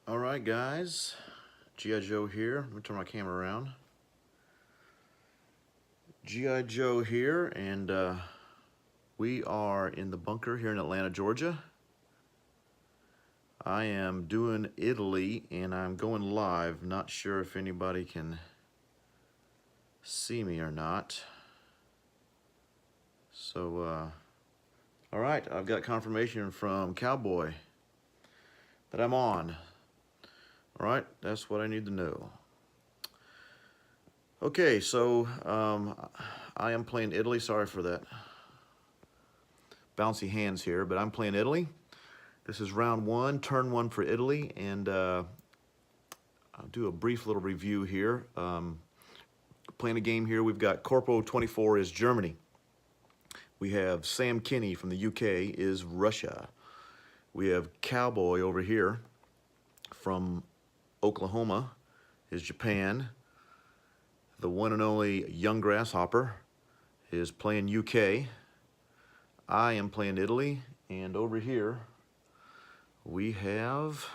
All right, guys, G.I. Joe here. Let me turn my camera around. G.I. Joe here, and we are in the bunker here in Atlanta, Georgia. I am doing Italy, and I'm going live. Not sure if anybody can see me or not. So, all right, I've got confirmation from Cowboy that I'm on. All right, that's what I need to know. Okay, so I am playing Italy. Sorry for that bouncy hands here, but I'm playing Italy. This is round one, turn one for Italy, and I'll do a brief little review here. Playing a game here, we've got Corpo 24 is Germany. We have Sam Kinney from the UK is Russia. We have Cowboy over here from Oklahoma is Japan. The one and only Young Grasshopper is playing UK. I am playing Italy, and over here we have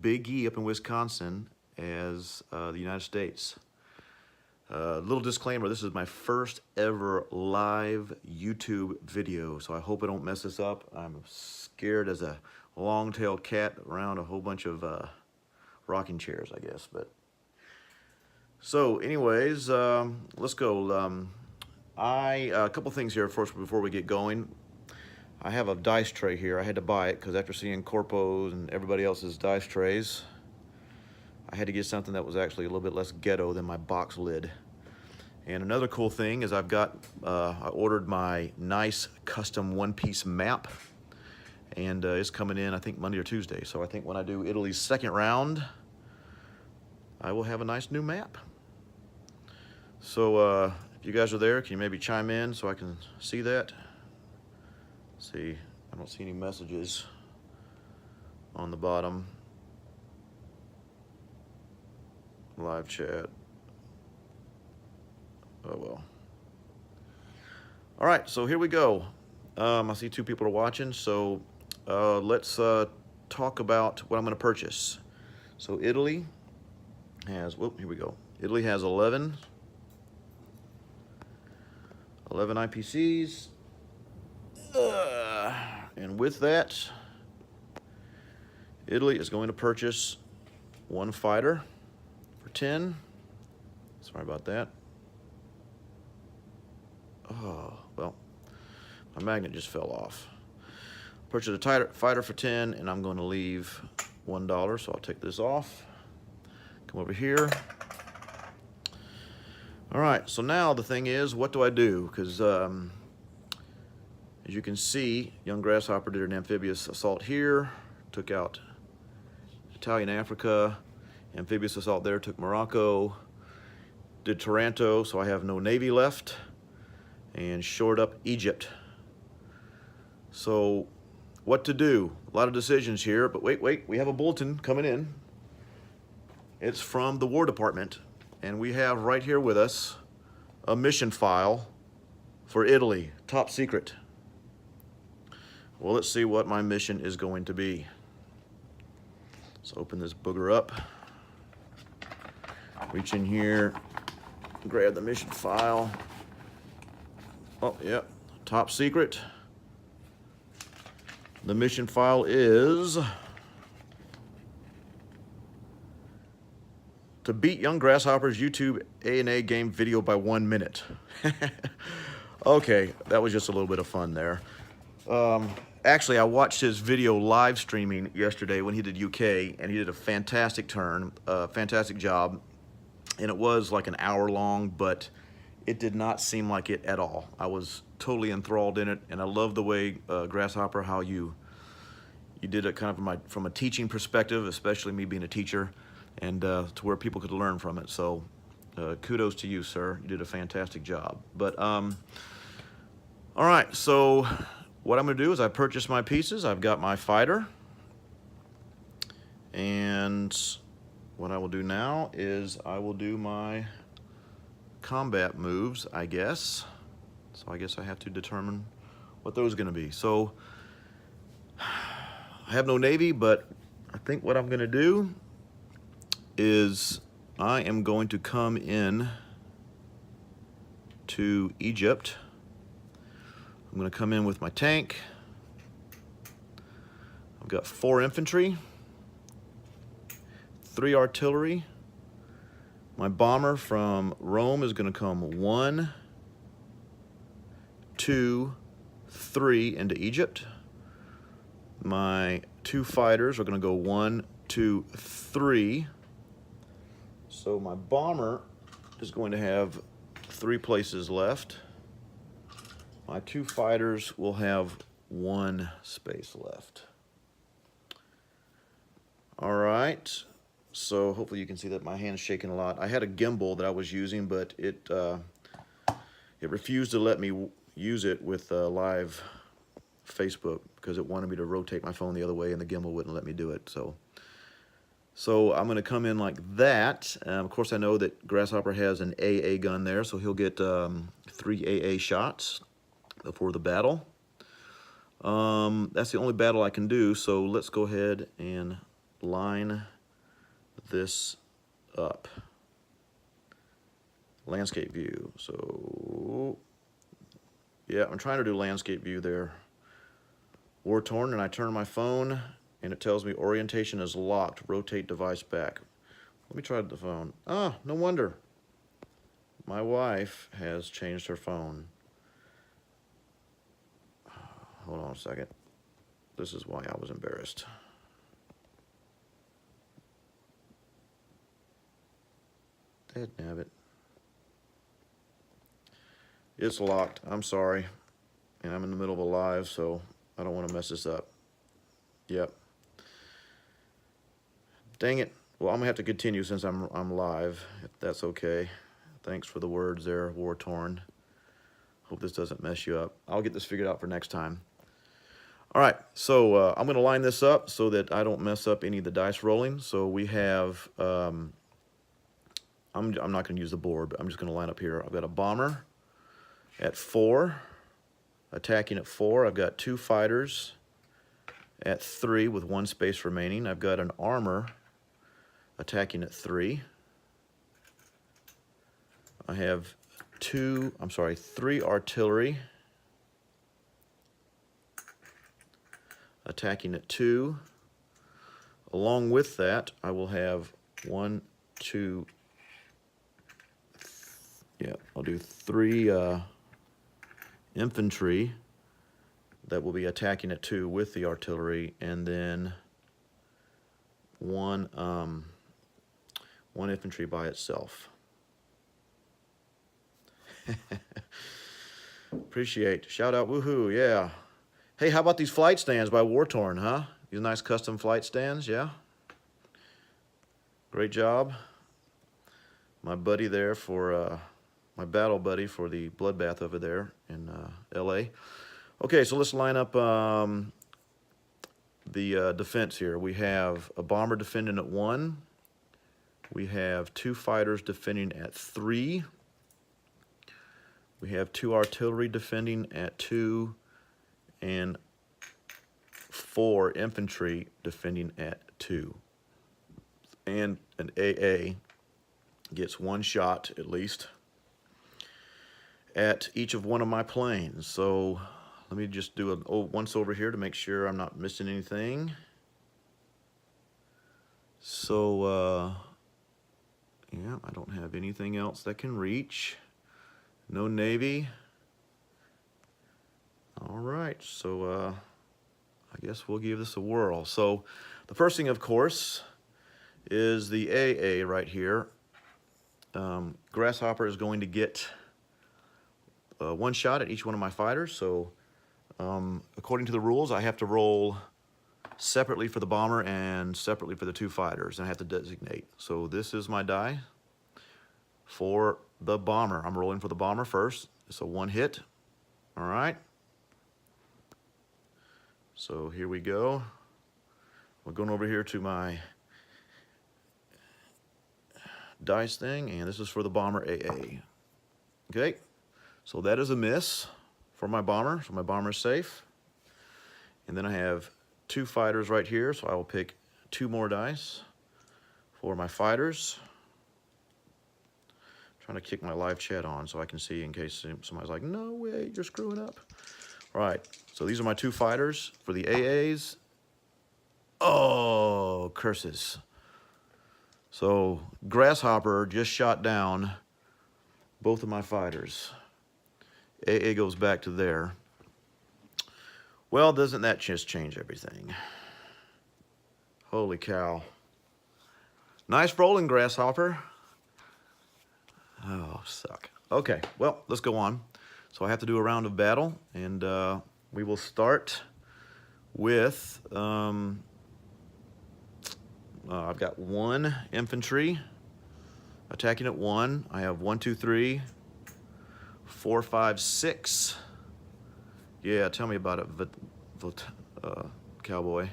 Big E up in Wisconsin as the United States. Little disclaimer, this is my first ever live YouTube video, so I hope I don't mess this up. I'm scared as a long-tailed cat around a whole bunch of rocking chairs, I guess. But so anyways, let's go. A couple things here first before we get going. I have a dice tray here. I had to buy it because after seeing Corpo's and everybody else's dice trays, I had to get something that was actually a little bit less ghetto than my box lid. And another cool thing is I ordered my nice custom one-piece map, and it's coming in I think Monday or Tuesday. So I think when I do Italy's second round, I will have a nice new map. So if you guys are there, can you maybe chime in so I can see that? See, I don't see any messages on the bottom. Live chat. Oh well. All right, so here we go. I see two people are watching, so let's talk about what I'm going to purchase. So Italy has, here we go. Italy has 11 IPCs. And with that, Italy is going to purchase one fighter for 10. Sorry about that. Oh, well, my magnet just fell off. Purchase a fighter for 10, and I'm going to leave $1, so I'll take this off. Come over here. All right, so now the thing is, what do I do? Because as you can see, Young Grasshopper did an amphibious assault here, took out Italian Africa, amphibious assault there, took Morocco, did Taranto, so I have no navy left, and shored up Egypt. So what to do? A lot of decisions here, but wait, we have a bulletin coming in. It's from the War Department, and we have right here with us a mission file for Italy, top secret. Well, let's see what my mission is going to be. Let's open this booger up. Reach in here, grab the mission file. Oh, yeah, top secret. The mission file is to beat Young Grasshopper's YouTube A&A game video by 1 minute. Okay, that was just a little bit of fun there. Actually, I watched his video live streaming yesterday when he did UK, and he did a fantastic fantastic job. And it was like an hour long, but it did not seem like it at all. I was totally enthralled in it, and I love the way Grasshopper, how you did it kind of from a teaching perspective, especially me being a teacher, and to where people could learn from it. So kudos to you, sir. You did a fantastic job. But all right, so what I'm going to do is I purchased my pieces. I've got my fighter, and what I will do now is I will do my combat moves, I guess. So I guess I have to determine what those are going to be. So I have no navy, but I think what I'm going to do is I am going to come in to Egypt. I'm going to come in with my tank. I've got 4 infantry, 3 artillery. My bomber from Rome is going to come 1, 2, 3 into Egypt. My 2 fighters are going to go 1, 2, 3. So my bomber is going to have 3 places left. My 2 fighters will have 1 space left. All right, so hopefully you can see that my hand's shaking a lot. I had a gimbal that I was using, but it refused to let me use it with live Facebook because it wanted me to rotate my phone the other way, and the gimbal wouldn't let me do it. So I'm going to come in like that. Of course, I know that Grasshopper has an AA gun there, so he'll get 3 AA shots before the battle. That's the only battle I can do, so let's go ahead and line this up. Landscape view. So yeah, I'm trying to do landscape view there. War torn, and I turn my phone and it tells me orientation is locked. Rotate device back. Let me try the phone. Ah, no wonder. My wife has changed her phone. Hold on a second. This is why I was embarrassed. Dadnabbit. It's locked. I'm sorry. And I'm in the middle of a live, so I don't want to mess this up. Yep. Dang it. Well, I'm going to have to continue since I'm live, if that's okay. Thanks for the words there, War Torn. Hope this doesn't mess you up. I'll get this figured out for next time. All right, so I'm going to line this up so that I don't mess up any of the dice rolling. So we have... I'm not going to use the board, but I'm just going to line up here. I've got a bomber at 4, attacking at 4. I've got 2 fighters at 3 with 1 space remaining. I've got an armor attacking at 3. I have 3 artillery attacking at 2. Along with that, I will have 1, 2, yeah, I'll do 3 infantry that will be attacking at 2 with the artillery, and then one infantry by itself. Appreciate. Shout out, woohoo, yeah. Hey, how about these flight stands by War Torn, huh? These nice custom flight stands, yeah? Great job. My buddy there for... my battle buddy for the bloodbath over there in LA. Okay, so let's line up the defense here. We have a bomber defending at 1. We have 2 fighters defending at 3. We have 2 artillery defending at 2, and 4 infantry defending at 2. And an AA gets 1 shot at least at each of one of my planes. So let me just do a once over here to make sure I'm not missing anything. So yeah, I don't have anything else that can reach. No Navy. All right, so I guess we'll give this a whirl. So the first thing, of course, is the AA right here. Grasshopper is going to get 1 shot at each one of my fighters. So according to the rules, I have to roll separately for the bomber and separately for the 2 fighters, and I have to designate. So this is my die for the bomber. I'm rolling for the bomber first. It's a 1 hit. All right. So here we go. We're going over here to my dice thing, and this is for the bomber AA. Okay, so that is a miss for my bomber, so my bomber is safe. And then I have 2 fighters right here, so I will pick 2 more dice for my fighters. Trying to kick my live chat on so I can see in case somebody's like, no way, you're screwing up. All right, so these are my 2 fighters for the AAs. Oh, curses. So Grasshopper just shot down both of my fighters. AA goes back to there. Well, doesn't that just change everything? Holy cow. Nice rolling, Grasshopper. Oh, suck. Okay, well, let's go on. So I have to do a round of battle, and we will start with, I've got 1 infantry attacking at 1. I have 1, 2, 3, 4, 5, 6. Yeah, tell me about it, cowboy.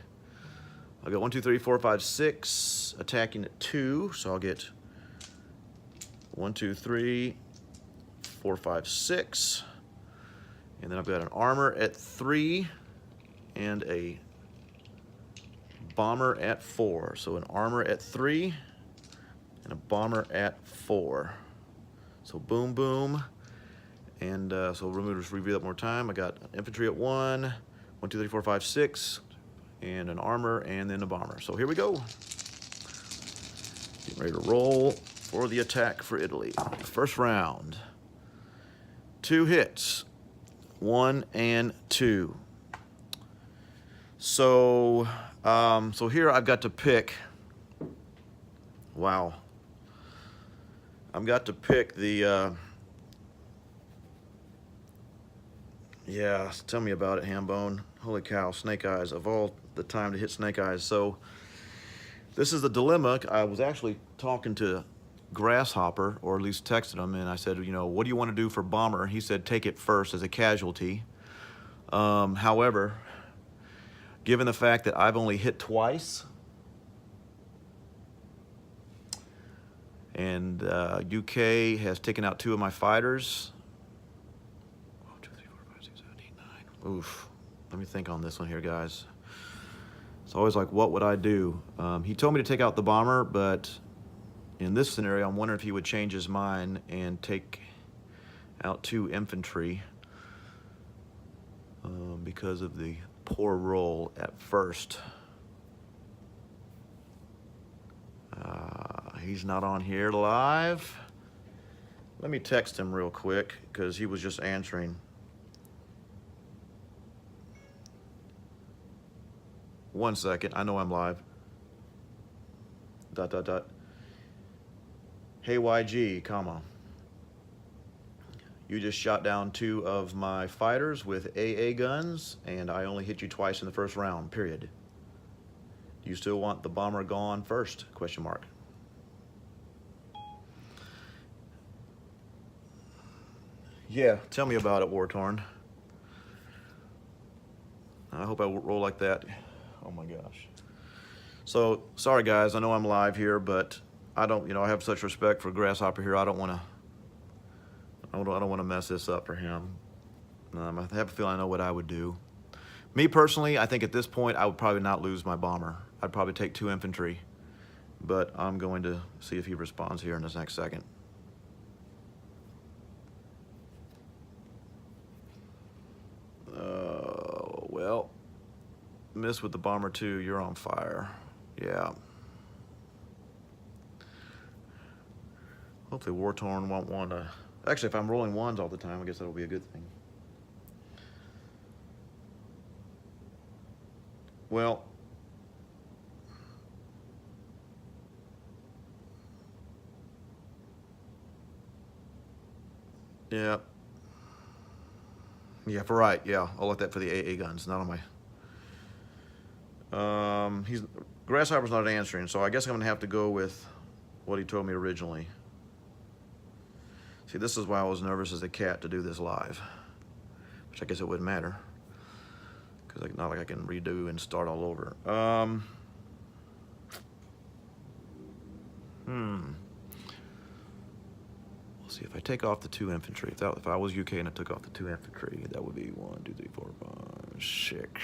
I got 1, 2, 3, 4, 5, 6 attacking at 2, so I'll get 1, 2, 3, 4, 5, 6. And then I've got an armor at 3 and a bomber at 4. So an armor at 3 and a bomber at 4. So boom, boom. And so we'll just review that more time. I got infantry at 1, 1, 2, 3, 4, 5, 6, and an armor, and then a bomber. So here we go. Getting ready to roll for the attack for Italy. First round. 2 hits. 1 and 2. So, so here I've got to pick. Wow. I've got to pick the. Yeah, tell me about it, Hambone. Holy cow, Snake Eyes, of all the time to hit Snake Eyes. So this is the dilemma. I was actually talking to Grasshopper, or at least texted him, and I said, you know, what do you want to do for bomber? He said, take it first as a casualty. However, given the fact that I've only hit twice, and UK has taken out 2 of my fighters. Oof. Let me think on this one here, guys. It's always like, what would I do? He told me to take out the bomber, but in this scenario, I'm wondering if he would change his mind and take out 2 infantry because of the poor roll at first. He's not on here live. Let me text him real quick because he was just answering. One second, I know I'm live. ... Hey YG, comma. You just shot down 2 of my fighters with AA guns, and I only hit you twice in the first round, period. Do you still want the bomber gone first? Question mark. Yeah, tell me about it, War Torn. I hope I roll like that. Oh my gosh. So, sorry guys, I know I'm live here, but I don't, you know, I have such respect for Grasshopper here. I don't want to mess this up for him. I have a feeling I know what I would do. Me personally, I think at this point I would probably not lose my bomber. I'd probably take 2 infantry, but I'm going to see if he responds here in this next second. Well, miss with the bomber too. You're on fire. Yeah. Hopefully War Torn won't want to. Actually, if I'm rolling 1s all the time, I guess that'll be a good thing. Well, yeah. Yeah, for right. Yeah, I'll let that for the AA guns, not on my. Grasshopper's not answering, so I guess I'm gonna have to go with what he told me originally. See, this is why I was nervous as a cat to do this live, which I guess it wouldn't matter, because not like I can redo and start all over. We'll see if I take off the 2 infantry. If I was UK and I took off the 2 infantry, that would be 1, 2, 3, 4, 5, 6.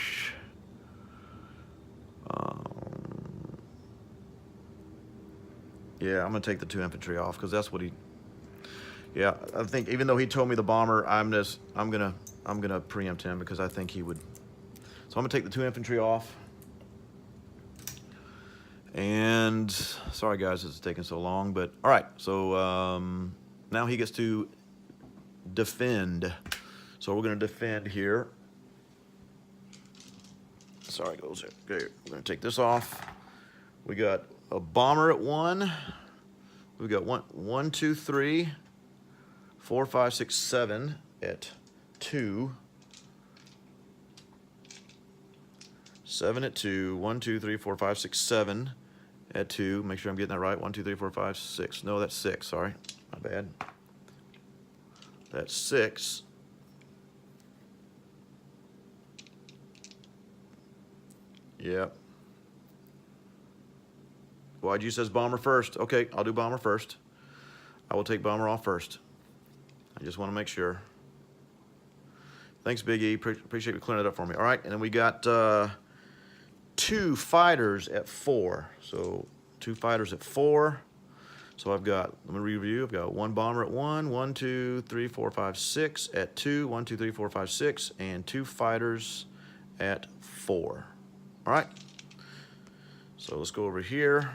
Yeah, I'm gonna take the 2 infantry off because that's what he. Yeah, I think even though he told me the bomber, I'm gonna preempt him because I think he would. So I'm gonna take the 2 infantry off. And sorry guys, it's taking so long, but all right. So now he gets to defend. So we're gonna defend here. Sorry, goes here. Okay, we're gonna take this off. We got a bomber at 1. We got 1, 2, 3, 4, 5, 6, 7 at 2. 7 at 2. 1, 2, 3, 4, 5, 6, 7 at 2. Make sure I'm getting that right. 1, 2, 3, 4, 5, 6. No, that's 6. Sorry, my bad. That's 6. Yep. YG says bomber first. Okay, I'll do bomber first. I will take bomber off first. I just want to make sure. Thanks, Big E. Appreciate you clearing it up for me. All right, and then we got 2 fighters at 4. So 2 fighters at 4. So I've got, let me review. I've got 1 bomber at 1, 1, 2, 3, 4, 5, 6 at 2, 1, 2, 3, 4, 5, 6, and 2 fighters at 4. All right. So let's go over here.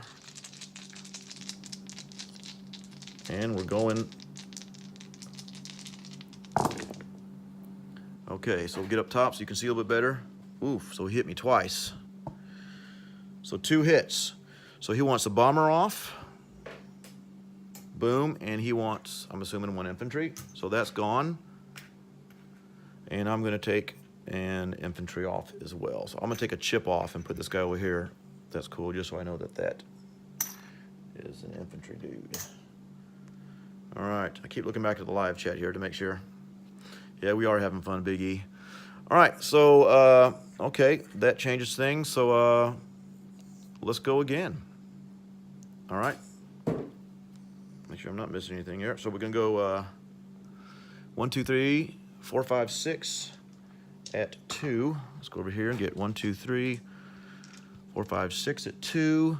And we're going. Okay, so we'll get up top so you can see a little bit better. Oof, so he hit me twice. So 2 hits. So he wants the bomber off. Boom, and he wants, I'm assuming, 1 infantry. So that's gone. And I'm gonna take an infantry off as well. So I'm gonna take a chip off and put this guy over here. That's cool, just so I know that that is an infantry dude. All right, I keep looking back at the live chat here to make sure. Yeah, we are having fun, Big E. All right, so, okay, that changes things. So let's go again. All right. Make sure I'm not missing anything here. So we're gonna go 1, 2, 3, 4, 5, 6 at 2. Let's go over here and get 1, 2, 3, 4, 5, 6 at 2.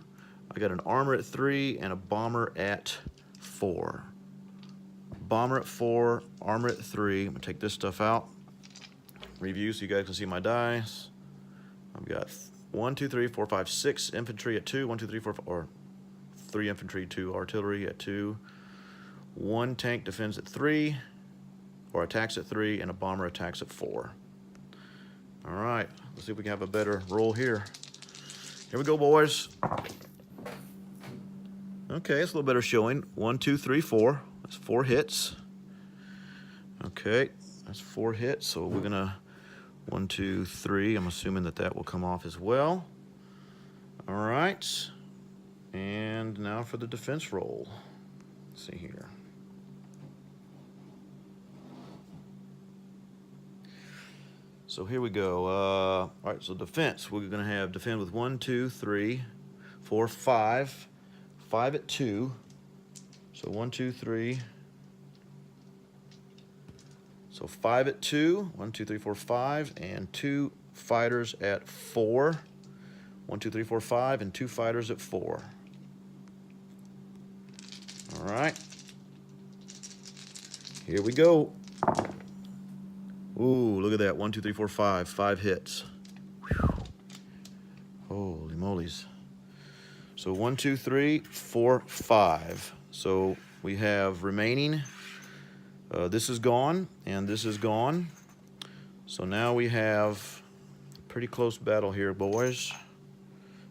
I got an armor at 3 and a bomber at 4. Bomber at 4, armor at 3. I'm gonna take this stuff out. Review so you guys can see my dice. I've got 1, 2, 3, 4, 5, 6 infantry at 2. 1, 2, 3, 4, or 3 infantry, 2 artillery at 2. 1 tank defends at 3, or attacks at 3, and a bomber attacks at 4. All right, let's see if we can have a better roll here. Here we go, boys. Okay, it's a little better showing. 1, 2, 3, 4. That's 4 hits. Okay, that's 4 hits. So we're gonna 1, 2, 3. I'm assuming that that will come off as well. All right, and now for the defense roll. Let's see here. So here we go. All right, so defense. We're gonna have defend with 1, 2, 3, 4, 5. 5 at 2. So 1, 2, 3. So 5 at 2. 1, 2, 3, 4, 5, and 2 fighters at 4. 1, 2, 3, 4, 5, and 2 fighters at 4. All right. Here we go. Ooh, look at that. 1, 2, 3, 4, 5. 5 hits. Whew. Holy molies. So 1, 2, 3, 4, 5. So we have remaining. This is gone, and this is gone. So now we have a pretty close battle here, boys.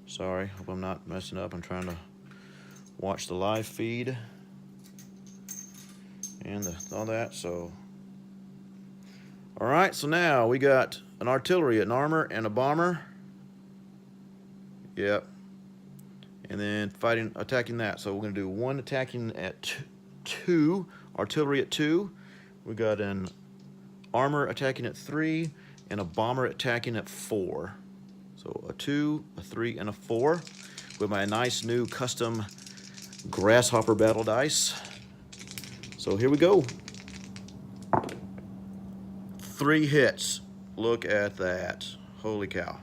Sorry, hope I'm not messing up. I'm trying to watch the live feed and all that. So, all right. So now we got an artillery, an armor, and a bomber. Yep. And then attacking that. So we're gonna do 1 attacking at 2, artillery at 2. We got an armor attacking at 3, and a bomber attacking at 4. So a 2, a 3, and a 4 with my nice new custom grasshopper battle dice. So here we go. 3 hits. Look at that. Holy cow.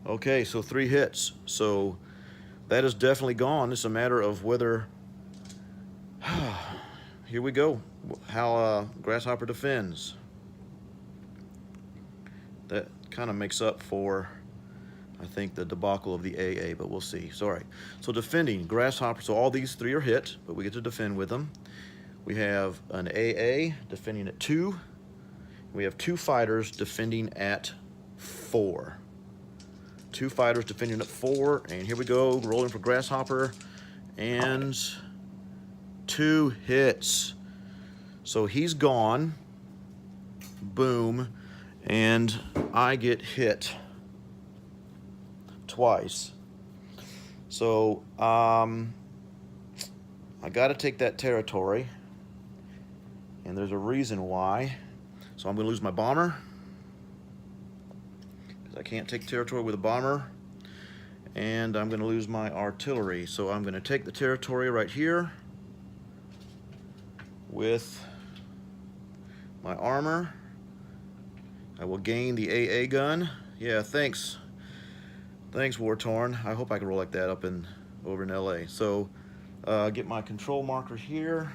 Okay, so 3 hits. So that is definitely gone. It's a matter of whether, here we go, how Grasshopper defends. That kind of makes up for, I think, the debacle of the AA, but we'll see. So, all right. So defending, Grasshopper, so all these three are hit, but we get to defend with them. We have an AA defending at 2. We have 2 fighters defending at 4. 2 fighters defending at 4, and here we go, rolling for Grasshopper, and 2 hits. So he's gone. Boom. And I get hit twice. So I got to take that territory, and there's a reason why. So I'm going to lose my bomber, because I can't take territory with a bomber, and I'm going to lose my artillery. So I'm going to take the territory right here with my armor. I will gain the AA gun. Yeah, thanks. Thanks, War Torn. I hope I can roll like that over in LA. So get my control marker here.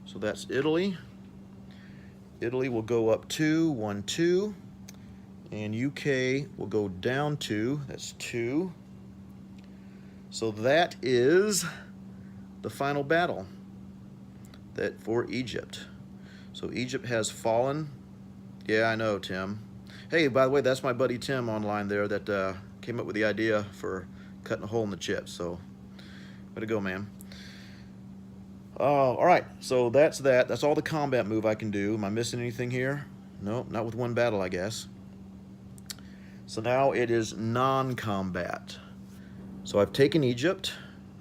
So that's Italy. Italy will go up 2, 1, 2. And UK will go down 2. That's 2. So that is the final battle for Egypt. So Egypt has fallen. Yeah, I know, Tim. Hey, by the way, that's my buddy Tim online there that came up with the idea for cutting a hole in the chip. So, way to go, man. All right, so that's that. That's all the combat move I can do. Am I missing anything here? No, not with one battle, I guess. So now it is non-combat. So I've taken Egypt.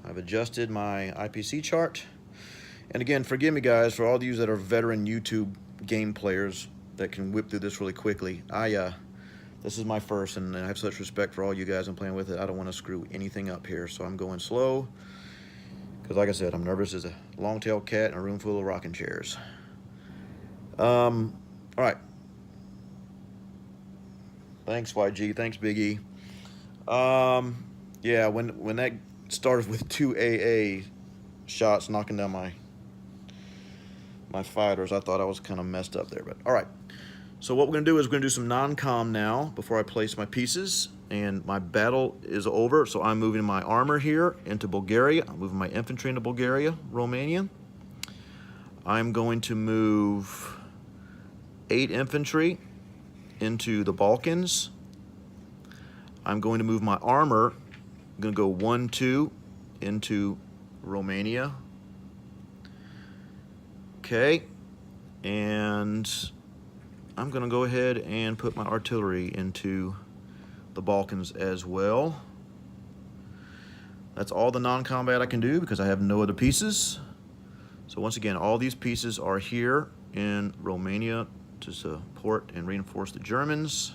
I've adjusted my IPC chart. And again, forgive me, guys, for all of you that are veteran YouTube game players that can whip through this really quickly. This is my first, and I have such respect for all you guys I'm playing with it. I don't want to screw anything up here, so I'm going slow. Because like I said, I'm nervous as a long-tailed cat in a room full of rocking chairs. All right. Thanks, YG. Thanks, Big E. Yeah, when that started with 2 AA shots knocking down my fighters, I thought I was kind of messed up there. But all right. So what we're going to do is we're going to do some non-com now before I place my pieces. And my battle is over, so I'm moving my armor here into Bulgaria. I'm moving my infantry into Bulgaria, Romania. I'm going to move 8 infantry into the Balkans. I'm going to move my armor. I'm going to go 1, 2 into Romania. Okay, and I'm going to go ahead and put my artillery into the Balkans as well. That's all the non-combat I can do because I have no other pieces. So once again, all these pieces are here in Romania to support and reinforce the Germans.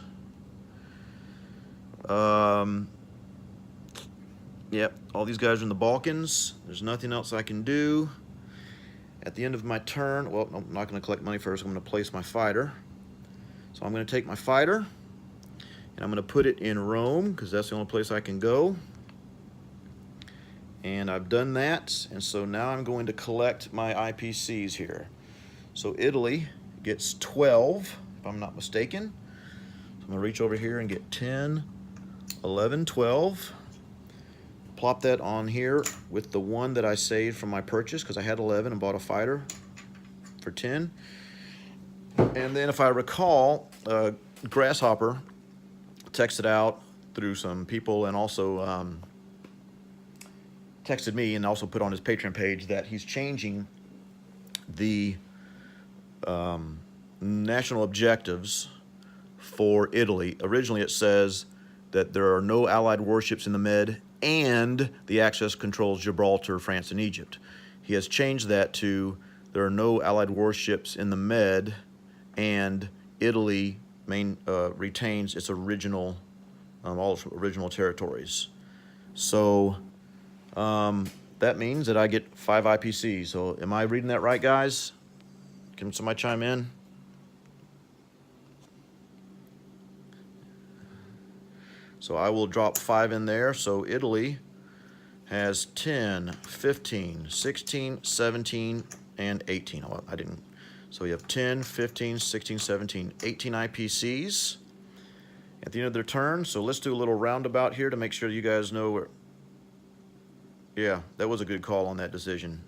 Yep, all these guys are in the Balkans. There's nothing else I can do. At the end of my turn, well, I'm not going to collect money first. I'm going to place my fighter. So I'm going to take my fighter, and I'm going to put it in Rome because that's the only place I can go. And I've done that, and so now I'm going to collect my IPCs here. So Italy gets 12, if I'm not mistaken. So I'm going to reach over here and get 10, 11, 12. Plop that on here with the 1 that I saved from my purchase because I had 11 and bought a fighter for 10. And then if I recall, Grasshopper texted out through some people and also texted me and also put on his Patreon page that he's changing the national objectives for Italy. Originally it says that there are no Allied warships in the Med and the Axis controls Gibraltar, France, and Egypt. He has changed that to there are no Allied warships in the Med and Italy retains its original, all its original territories. So that means that I get 5 IPCs. So am I reading that right, guys? Can somebody chime in? So I will drop 5 in there. So Italy has 10, 15, 16, 17, and 18. Oh, I didn't. So you have 10, 15, 16, 17, 18 IPCs at the end of their turn. So let's do a little roundabout here to make sure you guys know where. Yeah, that was a good call on that decision.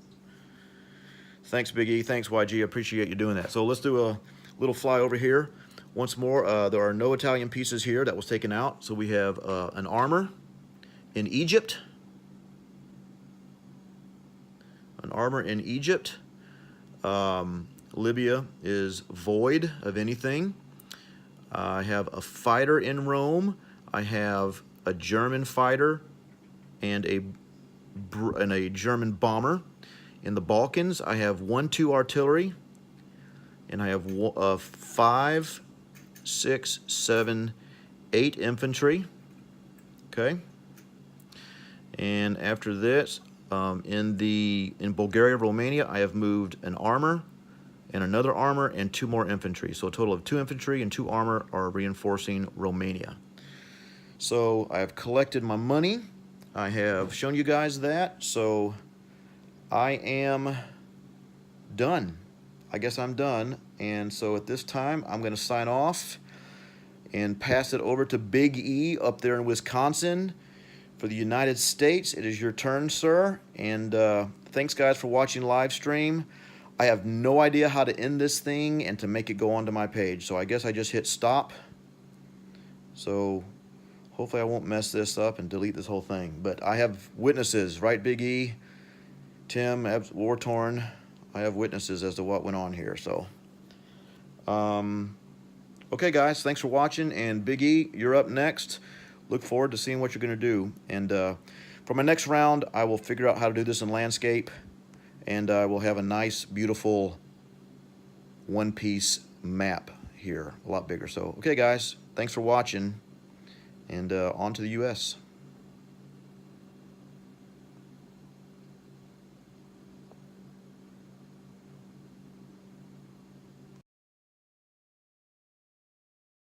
Thanks, Big E. Thanks, YG. I appreciate you doing that. So let's do a little fly over here. Once more, there are no Italian pieces here that was taken out. So we have an armor in Egypt. An armor in Egypt. Libya is void of anything. I have a fighter in Rome. I have a German fighter and a German bomber. In the Balkans, I have 1-2 artillery, and I have 5, 6, 7, 8 infantry. Okay. And after this, in Bulgaria, Romania, I have moved an armor and another armor and 2 more infantry. So a total of 2 infantry and 2 armor are reinforcing Romania. So I have collected my money. I have shown you guys that. So I am done. I guess I'm done. And so at this time, I'm going to sign off and pass it over to Big E up there in Wisconsin. For the United States, it is your turn, sir. And thanks, guys, for watching live stream. I have no idea how to end this thing and to make it go onto my page. So I guess I just hit stop. So hopefully I won't mess this up and delete this whole thing. But I have witnesses, right, Big E? Tim, War-Torn. I have witnesses as to what went on here. So, okay, guys, thanks for watching. And Big E, you're up next. Look forward to seeing what you're going to do. And for my next round, I will figure out how to do this in landscape. And I will have a nice, beautiful one-piece map here, a lot bigger. So, okay, guys, thanks for watching. And on to the U.S.